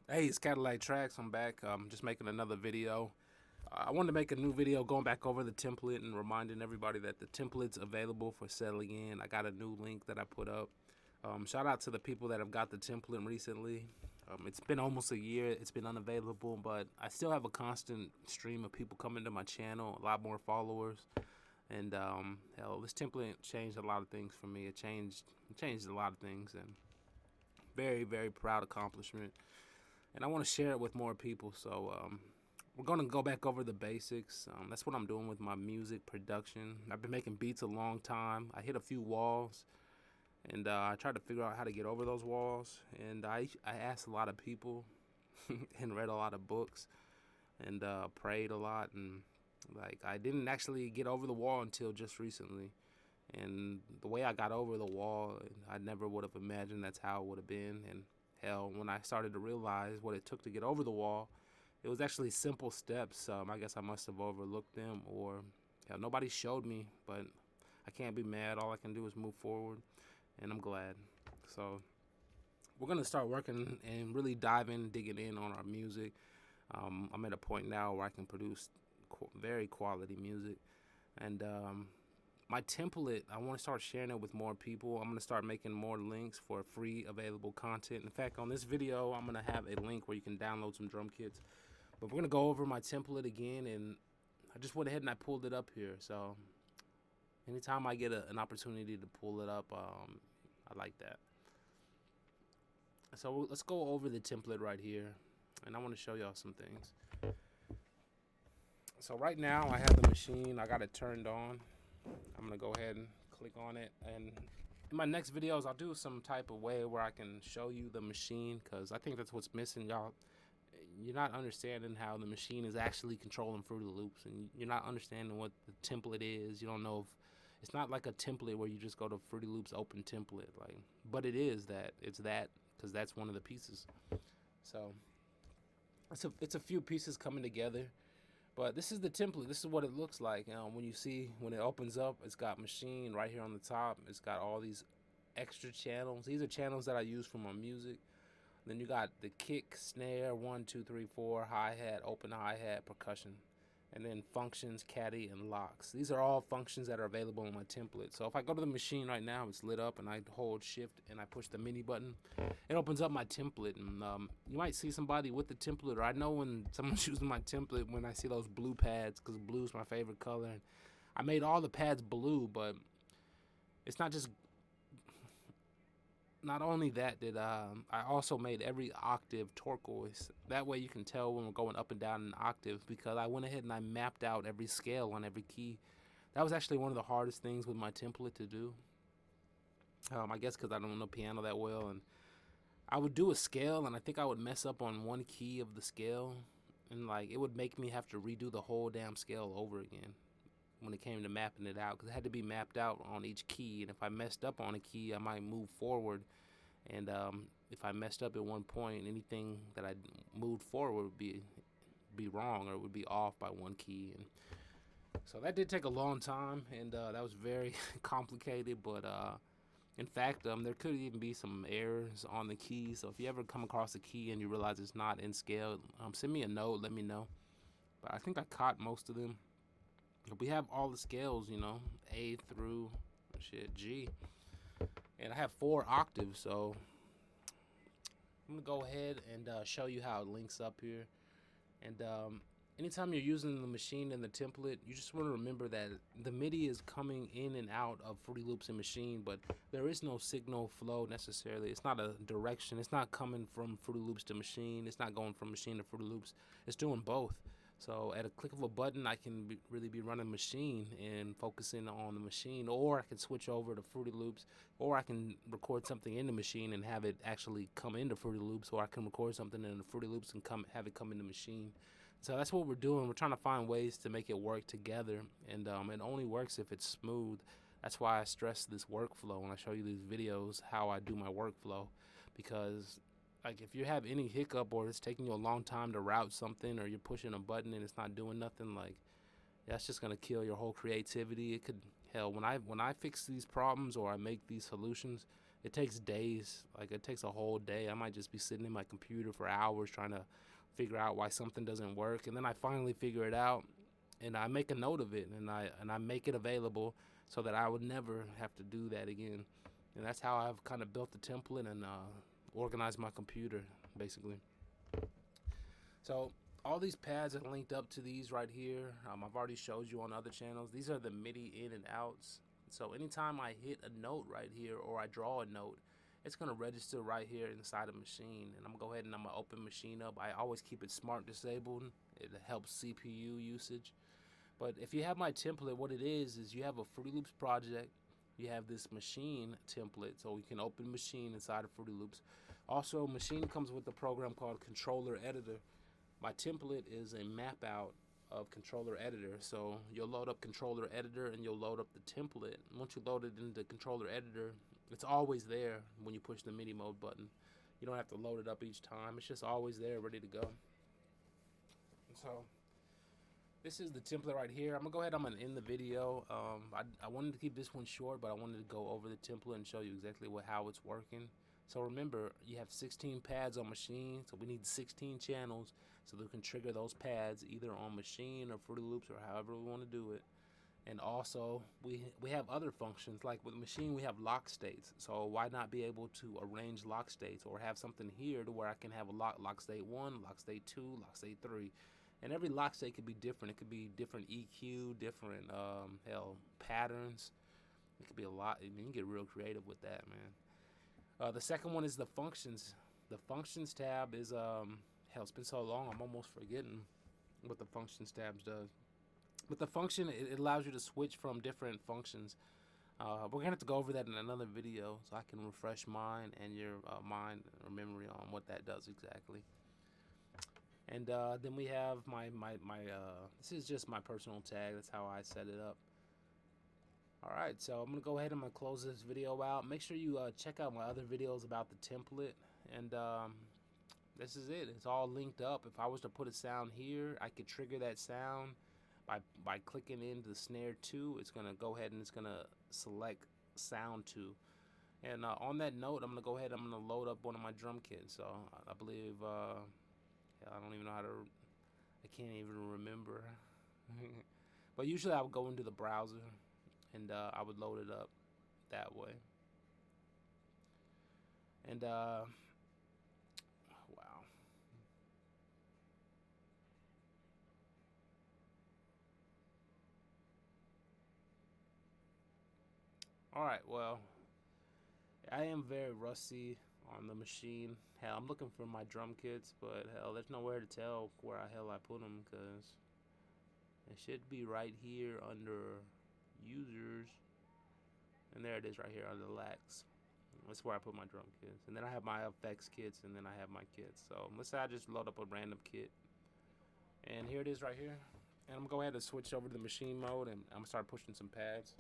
Hey, it's CADILLAKTRACKZ. I'm back. Just making another video. I wanted to make a new video going back over the template and reminding everybody that the template's available for settling in. I got a new link that I put up. Shout out to the people that have got the template recently. It's been almost a year. It's been unavailable, but I still have a constant stream of people coming to my channel, a lot more followers. And hell, this template changed a lot of things for me. It changed a lot of things, and very, very proud accomplishment. And I want to share it with more people. So we're going to go back over the basics. That's what I'm doing with my music production. I've been making beats a long time. I hit a few walls, and I tried to figure out how to get over those walls. And I asked a lot of people and read a lot of books and prayed a lot. And like I didn't actually get over the wall until just recently. And the way I got over the wall, I never would have imagined that's how it would have been. And hell, when I started to realize what it took to get over the wall, it was actually simple steps. I guess I must have overlooked them, or hell, nobody showed me. But I can't be mad. All I can do is move forward, and I'm glad. So we're gonna start working and really diving, digging in on our music. I'm at a point now where I can produce very quality music, and my template, I want to start sharing it with more people. I'm going to start making more links for free available content. In fact, on this video, I'm going to have a link where you can download some drum kits. But we're going to go over my template again, and I just went ahead and I pulled it up here. So anytime I get an opportunity to pull it up, I like that. So let's go over the template right here, and I want to show y'all some things. So right now I have the machine. I got it turned on. I'm gonna go ahead and click on it, and in my next videos I'll do some type of way where I can show you the machine, because I think that's what's missing. You're not understanding how the machine is actually controlling Fruity Loops, and you're not understanding what the template is. You don't know if it's not like a template where you just go to Fruity Loops open template, like, but it is that. It's that, because that's one of the pieces. So it's a few pieces coming together. But this is the template. This is what it looks like. When you see, when it opens up, it's got machine right here on the top. It's got all these extra channels. These are channels that I use for my music. Then you got the kick, snare, 1, 2, 3, 4, hi-hat, open hi-hat, percussion. And then functions, caddy, and locks. These are all functions that are available in my template. So if I go to the machine right now, it's lit up, and I hold shift and I push the mini button, it opens up my template. And you might see somebody with the template, or I know when someone's using my template when I see those blue pads, because blue is my favorite color. And I made all the pads blue, but it's not just, not only that, did I also made every octave turquoise. That way you can tell when we're going up and down an octave, because I went ahead and I mapped out every scale on every key. That was actually one of the hardest things with my template to do. I guess because I don't know piano that well, and I would do a scale, and I think I would mess up on one key of the scale, and like it would make me have to redo the whole damn scale over again when it came to mapping it out, because it had to be mapped out on each key. And if I messed up on a key, I might move forward, and if I messed up at one point, anything that I moved forward would be wrong, or it would be off by one key. And so that did take a long time, and that was very complicated. But in fact, there could even be some errors on the key. So if you ever come across a key and you realize it's not in scale, send me a note, let me know. But I think I caught most of them. We have all the scales, A through G, and I have 4 octaves. So I'm gonna go ahead and show you how it links up here. And anytime you're using the machine and the template, you just want to remember that the MIDI is coming in and out of Fruity Loops and machine, but there is no signal flow necessarily. It's not a direction. It's not coming from Fruity Loops to machine. It's not going from machine to Fruity Loops. It's doing both. So at a click of a button, I can really be running machine and focusing on the machine, or I can switch over to Fruity Loops, or I can record something in the machine and have it actually come into Fruity Loops, or I can record something in the Fruity Loops and have it come in the machine. So that's what we're doing. We're trying to find ways to make it work together, and it only works if it's smooth. That's why I stress this workflow when I show you these videos, how I do my workflow, because like if you have any hiccup, or it's taking you a long time to route something, or you're pushing a button and it's not doing nothing, like that's just gonna kill your whole creativity. It could, hell, when I fix these problems or I make these solutions, it takes days. Like, it takes a whole day. I might just be sitting in my computer for hours trying to figure out why something doesn't work, and then I finally figure it out, and I make a note of it, and I make it available so that I would never have to do that again. And that's how I've kind of built the template and organized my computer, basically. So all these pads are linked up to these right here. I've already showed you on other channels. These are the MIDI in and outs. So anytime I hit a note right here or I draw a note, it's going to register right here inside of Maschine. And I'm going to go ahead and I'm going to open Maschine up. I always keep it smart disabled. It helps CPU usage. But if you have my template, what it is you have a Fruity Loops project. You have this Maschine template, so we can open Maschine inside of Fruity Loops. Also, Maschine comes with a program called Controller Editor. My template is a map out of Controller Editor, so you'll load up Controller Editor and you'll load up the template. Once you load it into Controller Editor, it's always there when you push the MIDI mode button. You don't have to load it up each time. It's just always there, ready to go. So this is the template right here. I'm gonna go ahead, I'm gonna end the video. I wanted to keep this one short, but I wanted to go over the template and show you exactly how it's working. So remember, you have 16 pads on Maschine, so we need 16 channels so that we can trigger those pads either on Maschine or Fruity Loops or however we want to do it. And also, we have other functions. Like with Maschine, we have lock states. So why not be able to arrange lock states or have something here to where I can have a lock state 1, lock state 2, lock state 3. And every lock state could be different. It could be different EQ, different patterns. It could be a lot. I mean, you can get real creative with that, man. The second one is the functions. The functions tab is hell, it's been so long I'm almost forgetting what the functions tabs does. But the function, it allows you to switch from different functions. We're gonna have to go over that in another video so I can refresh mine and your mind or memory on what that does exactly. And then we have my this is just my personal tag. That's how I set it up. Alright, so I'm gonna go ahead and I'm gonna close this video out. Make sure you check out my other videos about the template, and this is it. It's all linked up. If I was to put a sound here, I could trigger that sound by clicking into the snare 2. It's gonna go ahead and it's gonna select sound 2. And on that note, I'm gonna go ahead, I'm gonna load up one of my drum kits. So I believe I don't even know how to, I can't even remember. But usually I would go into the browser and I would load it up that way. And wow. Alright, well, I am very rusty on the Maschine. Hell, I'm looking for my drum kits, but hell, there's nowhere to tell where the hell I put them, because it should be right here under users, and there it is right here under lax. That's where I put my drum kits, and then I have my effects kits, and then I have my kits. So let's say I just load up a random kit, and here it is right here. And I'm gonna go ahead and switch over to the Maschine mode, and I'm gonna start pushing some pads.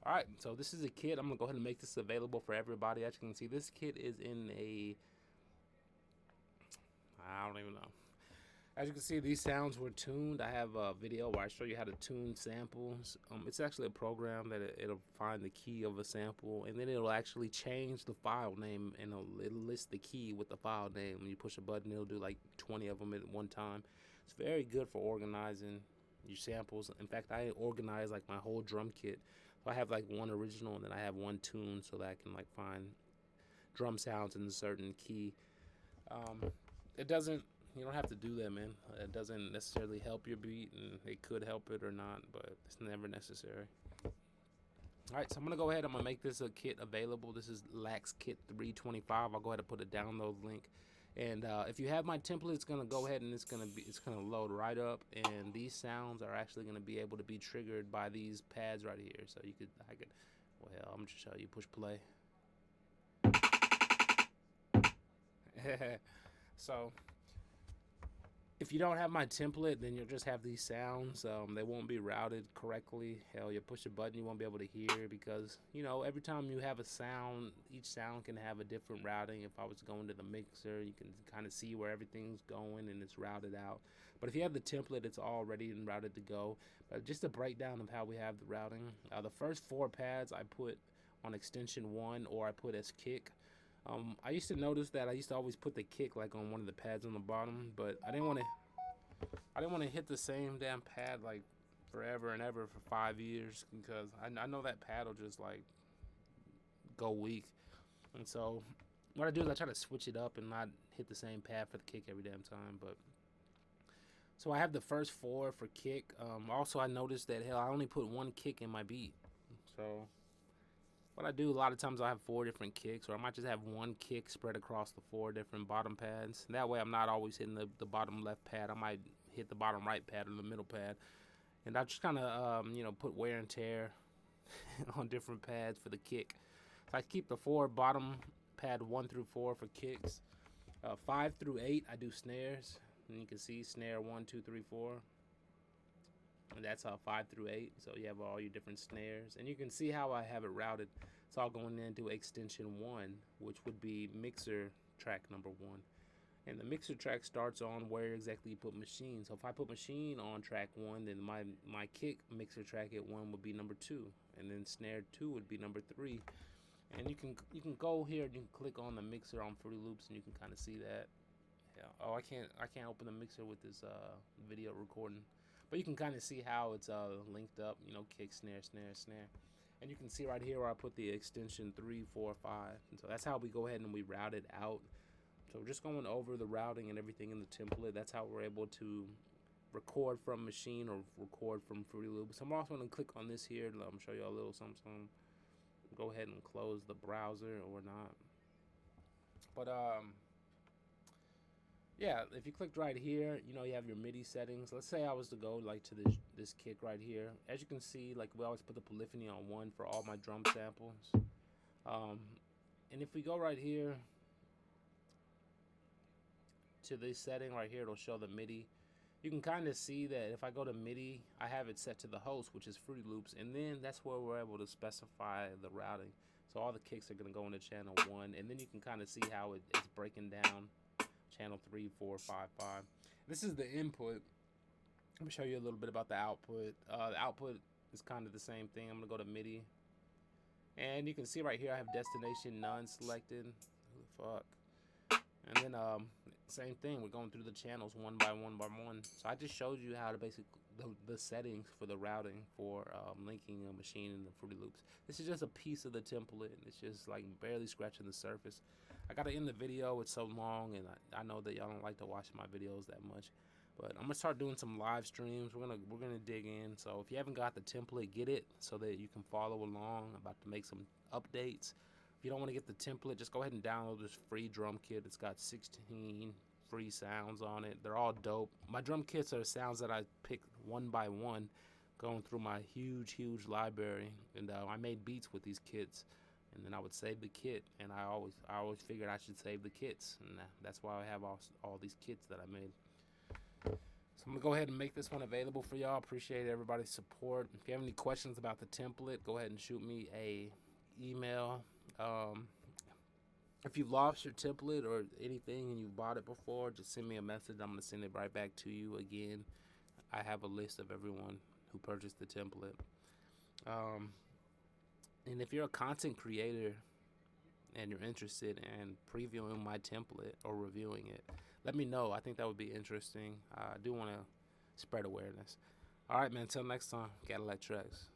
Alright, so this is a kit. I'm going to go ahead and make this available for everybody. As you can see, this kit is in a, I don't even know. As you can see, these sounds were tuned. I have a video where I show you how to tune samples. It's actually a program that it'll find the key of a sample, and then it'll actually change the file name, and it'll list the key with the file name. When you push a button, it'll do like 20 of them at one time. It's very good for organizing your samples. In fact, I organize like my whole drum kit. So I have like one original, and then I have one tune so that I can like find drum sounds in a certain key. It doesn't, you don't have to do that, man. It doesn't necessarily help your beat, and it could help it or not, but it's never necessary. Alright, so I'm gonna go ahead, I'm gonna make this a kit available. This is Lax Kit 325. I'll go ahead and put a download link. And if you have my template, it's gonna go ahead and it's gonna load right up, and these sounds are actually gonna be able to be triggered by these pads right here. So well, I'm just showing you, push play. So If you don't have my template, then you'll just have these sounds. They won't be routed correctly. Hell, you push a button, you won't be able to hear, because, you know, every time you have a sound, each sound can have a different routing. If I was going to the mixer, you can kind of see where everything's going and it's routed out. But if you have the template, it's all ready and routed to go. But just a breakdown of how we have the routing. The first 4 pads I put on extension 1, or I put as kick. I used to notice that I used to always put the kick like on one of the pads on the bottom, but I didn't want to hit the same damn pad like forever and ever for 5 years, because I know that pad will just like go weak. And so what I do is I try to switch it up and not hit the same pad for the kick every damn time. But so I have the first 4 for kick. Also, I noticed that, hell, I only put 1 kick in my beat. So what I do a lot of times, I have 4 different kicks, or I might just have 1 kick spread across the 4 different bottom pads. That way I'm not always hitting the bottom left pad. I might hit the bottom right pad or the middle pad. And I just kind of, you know, put wear and tear on different pads for the kick. So I keep the 4 bottom pad 1 through 4 for kicks. 5 through 8, I do snares. And you can see snare 1, 2, 3, 4. And that's 5 through 8. So you have all your different snares. And you can see how I have it routed. It's all going into extension 1, which would be mixer track number 1. And the mixer track starts on where exactly you put machine. So if I put machine on track 1, then my kick mixer track at 1 would be number 2. And then snare 2 would be number 3. And you can go here and you can click on the mixer on Fruity Loops, and you can kind of see that. Yeah. Oh, I can't open the mixer with this video recording. But you can kind of see how it's linked up, you know, kick, snare, snare, snare. And you can see right here where I put the extension 3, 4, 5. And so that's how we go ahead and we route it out. So just going over the routing and everything in the template, that's how we're able to record from machine or record from Fruity Loops. I'm also going to click on this here. I'm show you a little something. Go ahead and close the browser or not. But yeah, if you clicked right here, you know, you have your MIDI settings. Let's say I was to go like to this kick right here. As you can see, like, we always put the polyphony on 1 for all my drum samples. And if we go right here to this setting right here, it'll show the MIDI. You can kind of see that if I go to MIDI, I have it set to the host, which is Fruity Loops, and then that's where we're able to specify the routing. So all the kicks are going to go into channel 1, and then you can kind of see how it's breaking down channel 3, 4, 5, 5. This is the input. Let me show you a little bit about the output. The output is kind of the same thing. I'm going to go to MIDI, and you can see right here I have destination none selected. Who the fuck? And then same thing, we're going through the channels one by one by one. So I just showed you how to basically the settings for the routing for linking a machine in the Fruity Loops. This is just a piece of the template. It's just like barely scratching the surface. I gotta end the video. It's so long, and I know that y'all don't like to watch my videos that much. But I'm gonna start doing some live streams. We're gonna dig in. So if you haven't got the template, get it so that you can follow along. I'm about to make some updates. If you don't want to get the template, just go ahead and download this free drum kit. It's got 16 free sounds on it. They're all dope. My drum kits are sounds that I picked one by one, going through my huge library. And I made beats with these kits, and then I would save the kit. And I always figured I should save the kits, and that's why I have all these kits that I made. So I'm gonna go ahead and make this one available for y'all. Appreciate everybody's support. If you have any questions about the template, go ahead and shoot me a email. If you've lost your template or anything and you've bought it before, just send me a message. I'm gonna send it right back to you again. I have a list of everyone who purchased the template. And if you're a content creator and you're interested in previewing my template or reviewing it, let me know. I think that would be interesting. I do want to spread awareness. All right, man. Until next time, CADILLAKTRACKZ.